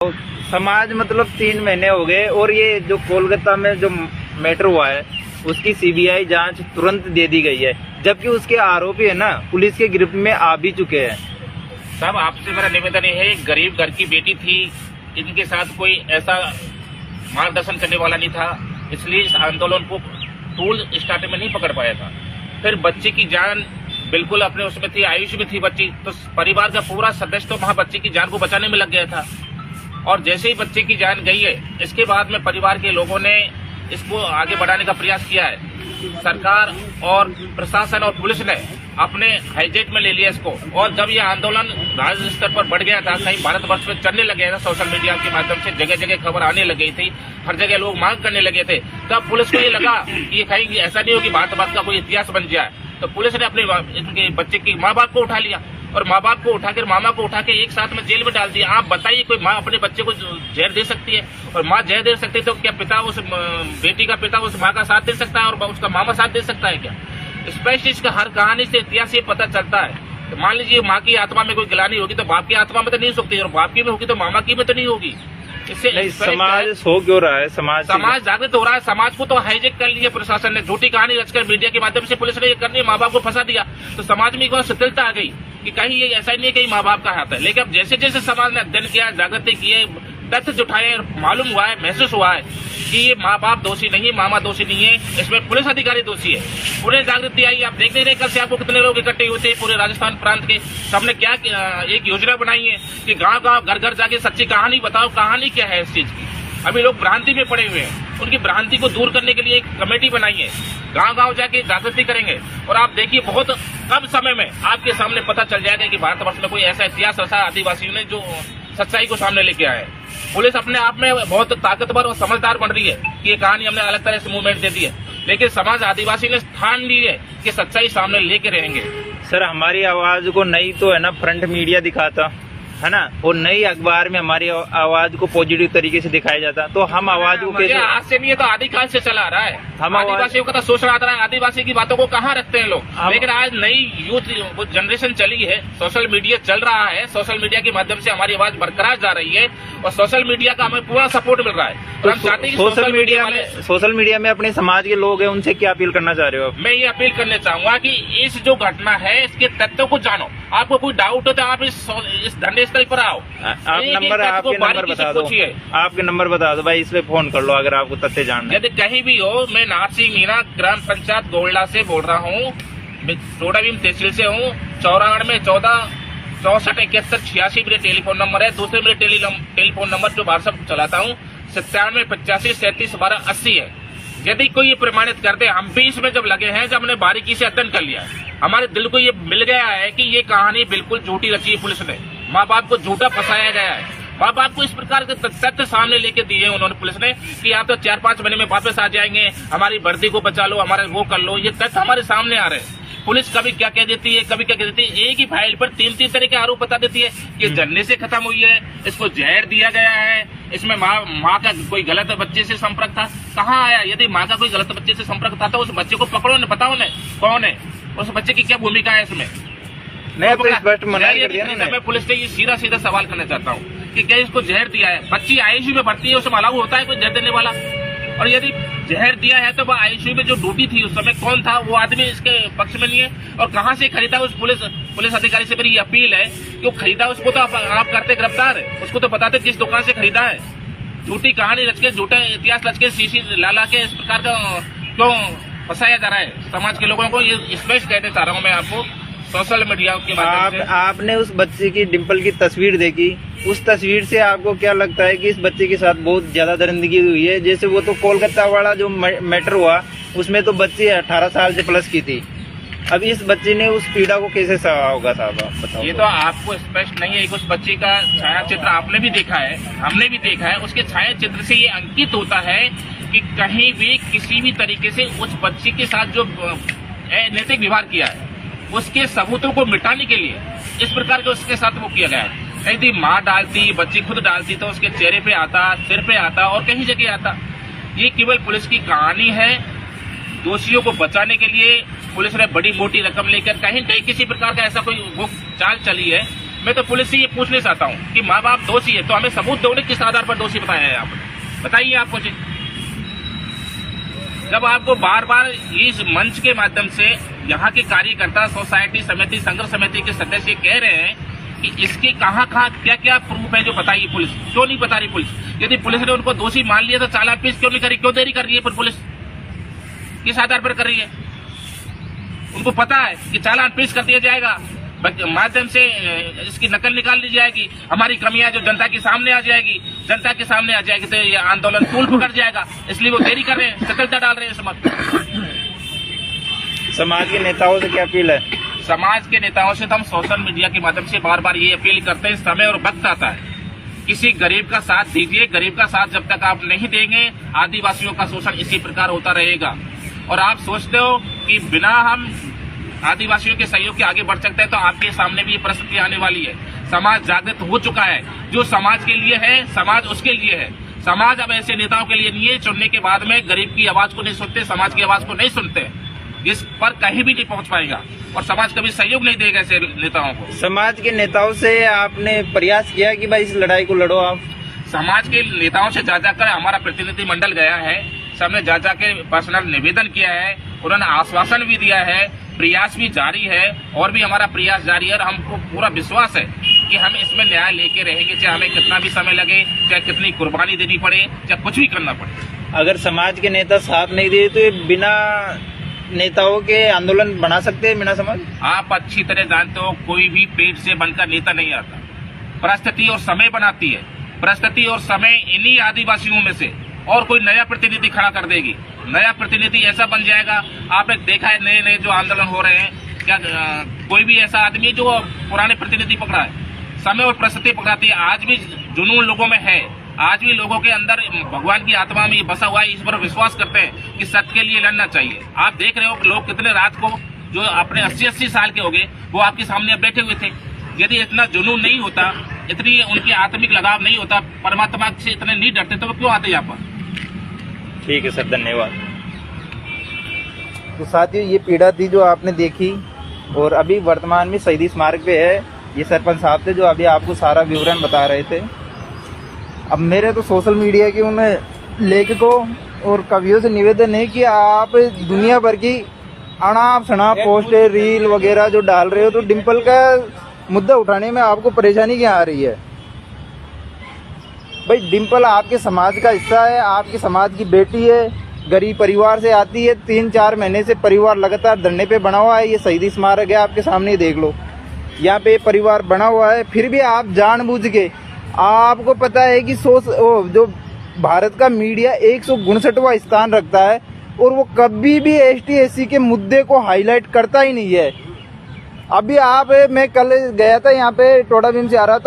समाज मतलब 3 महीने हो गए और ये जो कोलकाता में जो मैटर हुआ है उसकी सीबीआई जांच तुरंत दे दी गई है, जबकि उसके आरोपी है ना पुलिस के गिरफ्त में आ भी चुके हैं। साहब आपसे मेरा निवेदन है, गरीब घर की बेटी थी, इनके साथ कोई ऐसा मार्गदर्शन करने वाला नहीं था, इसलिए इस आंदोलन को टूल स्टार्ट में नहीं पकड़ पाया था। फिर बच्चे की जान बिल्कुल अपने उसमें थी, आयुष में थी बच्ची, तो परिवार का पूरा सदस्य तो वहाँ बच्चे की जान को बचाने में लग गया था। और जैसे ही बच्चे की जान गई है, इसके बाद में परिवार के लोगों ने इसको आगे बढ़ाने का प्रयास किया है। सरकार और प्रशासन और पुलिस ने अपने हाईजेट में ले लिया इसको, और जब ये आंदोलन राज्य स्तर पर बढ़ गया था, कहीं भारतवर्ष में चलने लगे था, सोशल मीडिया के माध्यम से जगह जगह खबर आने लगी थी, हर जगह लोग मांग करने लगे थे, तब पुलिस को ये लगा कि कहीं ऐसा नहीं हो कि भारतवर्ष का कोई इतिहास बन जाए, तो पुलिस ने अपने बच्चे की माँ बाप को उठा लिया और माँ बाप को उठाकर मामा को उठा के एक साथ में जेल में डाल दिया। आप बताइए, कोई माँ अपने बच्चे को जहर दे सकती है और माँ जहर दे सकती है, तो क्या पिता उस बेटी का पिता उस माँ का साथ दे सकता है और उसका मामा साथ दे सकता है क्या? स्पष्ट इसका हर कहानी से इतिहास ये पता चलता है। तो मान लीजिए माँ की आत्मा में कोई गिलानी होगी तो बाप की आत्मा में तो नहीं सकती, और बाप की में होगी तो मामा की में तो नहीं होगी। इससे समाज हो क्यों रहा है? समाज जागृत हो रहा है। समाज को तो हाईजेक कर लिया प्रशासन ने, झूठी कहानी रचकर मीडिया के माध्यम से पुलिस ने ये कर दिया, माँ बाप को फंसा दिया, तो समाज में एक बार शिथिलता आ गई कि कहीं ये ऐसा ही नहीं, कहीं माँ बाप का हाथ है। लेकिन अब जैसे जैसे समाज ने अध्ययन किया, जागृति किए, तथ्य जुटाए, मालूम हुआ है, महसूस हुआ है कि ये माँ बाप दोषी नहीं, मामा दोषी नहीं है, इसमें पुलिस अधिकारी दोषी है। पूरे जागृति आई, आप देख नहीं रहे कल से आपको कितने लोग इकट्ठे होते हैं पूरे राजस्थान प्रांत के। सबने क्या एक योजना बनाई है कि गांव गांव घर घर जाके सच्ची कहानी बताओ, कहानी क्या है इस चीज की। अभी लोग भ्रांति में पड़े हुए हैं, उनकी भ्रांति को दूर करने के लिए एक कमेटी बनाई है, गांव गांव जाके जागृति करेंगे, और आप देखिए बहुत कम समय में आपके सामने पता चल जाएगा कि भारतवर्ष में कोई ऐसा इतिहास रचा आदिवासियों ने जो सच्चाई को सामने लेके आए। पुलिस अपने आप में बहुत ताकतवर और समझदार बन रही है कि ये कहानी हमने अलग तरह से मूवमेंट दे दी है, लेकिन समाज आदिवासी ने ठान ली है कि सच्चाई सामने लेके रहेंगे। सर हमारी आवाज को नहीं तो है ना फ्रंट मीडिया दिखाता है ना, और नई अखबार में हमारी आवाज को पॉजिटिव तरीके से दिखाया जाता, तो हम आवाज को कैसे? आज से नहीं है तो आदिकाल से चला आ रहा है, हम आदिवासियों का तो शोषण आता है, आदिवासी की बातों को कहाँ रखते हैं लोग। लेकिन आज नई यूथ जनरेशन चली है, सोशल मीडिया चल रहा है, सोशल मीडिया के माध्यम से हमारी आवाज बरकरार जा रही है और सोशल मीडिया का हमें पूरा सपोर्ट मिल रहा है। तो हम चाहते हैं सोशल मीडिया में अपने समाज के लोग हैं, उनसे क्या अपील करना चाह रहे हो? मैं ये अपील करना चाहूंगा कि इस जो घटना है इसके तथ्यों को जानो, आपको कोई डाउट हो तो आप इस धरने स्थल पर आओ, आपके नंबर बता दो भाई, इस पे फोन कर लो अगर आपको तथ्य जानना है। यदि कहीं भी हो, मैं नाथ सिंह मीणा ग्राम पंचायत गोल्डा से बोल रहा हूँ, टोडाभीम तहसील से हूँ। 94 में 14 64 71 86 मेरे टेलीफोन नंबर है। दूसरे मेरे टेलीफोन नंबर जो व्हाट्सएप चलाता हूँ 97 85 37 12 80 है। यदि कोई ये प्रमाणित कर दे, हम भी इसमें जब लगे हैं, जब हमने बारीकी से अध्ययन कर लिया है, हमारे दिल को ये मिल गया है कि ये कहानी बिल्कुल झूठी रची है, पुलिस ने माँ बाप को झूठा फंसाया गया है। माँ बाप को इस प्रकार के तथ्य सामने लेके दिए हैं उन्होंने पुलिस ने कि आप तो 4-5 महीने में वापस आ जाएंगे, हमारी वर्दी को बचा लो, हमारे वो कर लो, ये तथ्य हमारे सामने आ रहे हैं। पुलिस कभी क्या कह देती है, कभी क्या कह देती है, एक ही फाइल पर 3 तरह के आरोप बता देती है कि जलने से खत्म हुई है, इसको जहर दिया गया है, इसमें माँ का कोई गलत बच्चे से संपर्क था। कहाँ आया? यदि माँ का कोई गलत बच्चे से संपर्क था तो उस बच्चे को पकड़ो न, बताओ न कौन है, उस बच्चे की क्या भूमिका है इसमें। मैं तो स्पष्ट मना कर दिया ना। मैं पुलिस से ये सीधा सवाल करना चाहता हूँ कि क्या इसको जहर दिया है? बच्ची आईसीयू में भर्ती है, उसमें अलाउ होता है कोई जहर देने वाला? और यदि जहर दिया है तो वह आईसीयू में जो ड्यूटी थी उस समय कौन था? वो आदमी इसके पक्ष में नहीं है। और कहाँ से खरीदा? उस पुलिस अधिकारी से मेरी ये अपील है कि वो खरीदा उसको तो आप करते गिरफ्तार, उसको तो बताते किस दुकान से खरीदा है। झूठी कहानी रच के, झूठा इतिहास रच के, सीसी ला के इस प्रकार का क्यों फंसाया जा रहा है समाज के लोगों को? ये स्पष्ट कहते चाह रहा हूँ मैं आपको सोशल मीडिया के माध्यम से। आपने उस बच्चे की डिम्पल की तस्वीर देखी, उस तस्वीर से आपको क्या लगता है कि इस बच्चे के साथ बहुत ज्यादा दरिंदगी हुई है? जैसे वो तो कोलकाता वाला जो मैटर हुआ उसमें तो बच्ची 18 साल से प्लस की थी, अब इस बच्चे ने उस पीड़ा को कैसे सहा होगा साहब, आप बताओ। ये तो आपको स्पष्ट नहीं है। उस बच्चे का छाया चित्र आपने भी देखा है, हमने भी देखा है। उसके छाया चित्र से ये अंकित होता है कि कहीं भी किसी भी तरीके से उस बच्ची के साथ जो नैतिक व्यवहार किया है उसके सबूतों को मिटाने के लिए इस प्रकार के उसके साथ वो किया गया है। यदि माँ डालती, बच्ची खुद डालती तो उसके चेहरे पे आता, सिर पे आता और कहीं जगह आता। ये केवल पुलिस की कहानी है। दोषियों को बचाने के लिए पुलिस ने बड़ी मोटी रकम लेकर कहीं किसी प्रकार का ऐसा कोई वो चाल चली है मैं तो पुलिस से ये पूछना चाहता हूँ कि माँ बाप दोषी है तो हमें सबूत दो, किस आधार पर दोषी बताया है आपने, बताइए आप मुझे। जब आपको बार बार इस मंच के माध्यम से यहाँ के कार्यकर्ता, सोसाइटी समिति, संघर्ष समिति के सदस्य कह रहे हैं कि इसके कहाँ क्या क्या प्रूफ है, जो बताइए पुलिस क्यों नहीं बता रही। पुलिस यदि पुलिस ने उनको दोषी मान लिया तो चालान पेश क्यों नहीं करी, क्यों देरी कर रही है पर पुलिस किस आधार पर कर रही है। उनको पता है कि चालान पेश कर दिया जाएगा, माध्यम से इसकी नकल निकाल ली जाएगी, हमारी कमियां जो जनता के सामने आ जाएगी, जनता के सामने आ जाएगी तो ये आंदोलन तूल पकड़ जाएगा, इसलिए वो देरी कर रहे हैं, सकलता डाल रहे हैं इस वक्त। समाज के नेताओं से क्या अपील है? समाज के नेताओं से तो हम सोशल मीडिया के माध्यम से बार बार ये अपील करते हैं, समय और वक्त आता है किसी गरीब का साथ दीजिए। गरीब का साथ जब तक आप नहीं देंगे आदिवासियों का शोषण इसी प्रकार होता रहेगा। और आप सोचते हो कि बिना हम आदिवासियों के सहयोग के आगे बढ़ सकते हैं तो आपके सामने भी ये परिस्थिति आने वाली है। समाज जागृत हो चुका है, जो समाज के लिए है समाज उसके लिए है। समाज अब ऐसे नेताओं के लिए नहीं है चुनने के बाद में गरीब की आवाज को नहीं सुनते, समाज की आवाज को नहीं सुनते, इस पर कहीं भी नहीं पहुंच पाएगा और समाज कभी सहयोग नहीं देगा ऐसे नेताओं को। समाज के नेताओं से आपने प्रयास किया कि भाई इस लड़ाई को लड़ो आप? समाज के नेताओं से जा जाकर हमारा प्रतिनिधि मंडल गया है, सबने जा जाके पर्सनल निवेदन किया है, उन्होंने आश्वासन भी दिया है, प्रयास भी जारी है और भी हमारा प्रयास जारी है। और हमको पूरा विश्वास है कि हम इसमें न्याय लेके रहेंगे, चाहे हमें कितना भी समय लगे, चाहे कितनी कुर्बानी देनी पड़े, चाहे कुछ भी करना पड़े। अगर समाज के नेता साथ नहीं दिए तो ये बिना नेताओं के आंदोलन बना सकते हैं बिना समाज? आप अच्छी तरह जानते हो कोई भी पेट से बनकर नेता नहीं आता, परिस्थिति और समय बनाती है। परिस्थिति और समय इन्हीं आदिवासियों में से और कोई नया प्रतिनिधि खड़ा कर देगी, नया प्रतिनिधि ऐसा बन जाएगा। आपने देखा है नए नए जो आंदोलन हो रहे हैं, क्या कोई भी ऐसा आदमी जो पुराने प्रतिनिधि पकड़ा है, समय और परिस्थिति पकड़ाती है। आज भी जुनून लोगों में है, आज भी लोगों के अंदर भगवान की आत्मा में बसा हुआ है, इस पर विश्वास करते हैं कि सत्य के लिए लड़ना चाहिए। आप देख रहे हो लोग कितने रात को जो अपने 80-80 साल के हो गए वो आपके सामने अब बैठे हुए थे। यदि इतना जुनून नहीं होता, इतनी उनकी आत्मिक लगाव नहीं होता, परमात्मा से इतने नहीं डरते तो वो क्यों आते यहाँ पर। ठीक है सर, धन्यवाद। तो साथियों ये पीड़ा थी जो आपने देखी और अभी वर्तमान में शहीदी स्मारक पे है। ये सरपंच साहब थे जो अभी आपको सारा विवरण बता रहे थे। अब मेरे तो सोशल मीडिया के उन लेखकों और कवियों से निवेदन है कि आप दुनिया भर की अनाप शनाप पोस्टर, रील वगैरह जो डाल रहे हो तो डिम्पल का मुद्दा उठाने में आपको परेशानी क्या आ रही है? भाई डिम्पल आपके समाज का हिस्सा है, आपके समाज की बेटी है, गरीब परिवार से आती है। 3-4 महीने से परिवार लगातार धरने पे बना हुआ है। ये शहीदी स्मारक है, आपके सामने देख लो, यहाँ पे परिवार बना हुआ है। फिर भी आप जानबूझ के, आपको पता है कि जो भारत का मीडिया 159वां स्थान रखता है और वो कभी भी ST-SC के मुद्दे को हाईलाइट करता ही नहीं है। अभी मैं कल गया था यहाँ पे, टोडा भीम से आ रहा था।